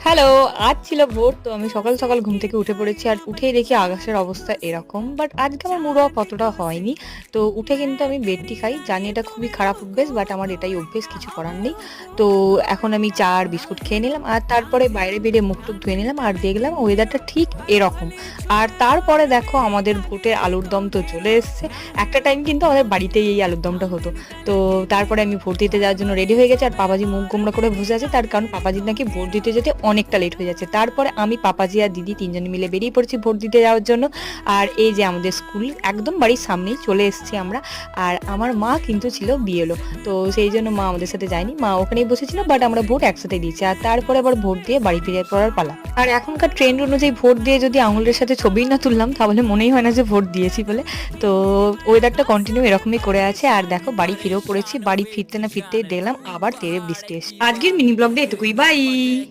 Hello, আজ ছিল ভোর। তো আমি সকাল, সকাল ঘুম থেকে উঠে পড়েছি। আর উঠেই দেখি আকাশের অবস্থা এরকম। বাট আজকে আমার মুড অফ অতটা হয়নি। তো উঠে কিন্তু আমি বেড টি খাই। জানি এটা খুবই খারাপ অভ্যেস, বাট আমার এটাই অভ্যেস, কিছু করার নেই। তো এখন আমি চা আর বিস্কুট খেয়ে নিলাম। আর তারপরে বাইরে বেরিয়ে মুখ-টুখ ধুয়ে নিলাম। আর দেখলাম ওয়েদারটা ঠিক এরকম। আর তারপরে দেখো আমাদের ভোটের আলুর দম তো চলে এসছে। একটা টাইম কিন্তু আমাদের বাড়িতেই এই আলুর দমটা হতো। তো তারপরে আমি ভোট দিতে যাওয়ার জন্য রেডি হয়ে গেছি। আর পাপাজি মুখ গোমড়া করে বসে আছে, তার কারণ পাপাজির নাকি ভোট দিতে যেতে অনেকটা লেট হয়ে যাচ্ছে। তারপরে আমি, পাপাজি আর দিদি তিনজনে মিলে বেরিয়ে পড়েছি ভোট দিতে যাওয়ার জন্য। আর এই যে আমাদের স্কুল একদম বাড়ির সামনেই চলে এসেছি আমরা। আর আমার মা কিন্তু ছিল বিএলও, তো সেই জন্য মা আমাদের সাথে যায়নি, মা ওখানেই বসেছিল। বাট আমরা ভোট একসাথে দিয়েছি। আর তারপরে আবার ভোট দিয়ে বাড়ি ফিরে পড়ার পালা। আর এখনকার ট্রেন্ড অনুযায়ী ভোট দিয়ে যদি আঙুলের সাথে ছবি না তুললাম তাহলে মনেই হয় না যে ভোট দিয়েছি বলে। তো ওয়েদারটা কন্টিনিউ এরকমই করে আছে। আর দেখো বাড়ি ফিরেও পড়েছি। বাড়ি ফিরতে না ফিরতেই দেখলাম আবার তেড়ে বৃষ্টি এসে। আজকের মিনি ব্লগটা এটুকুই, বাই।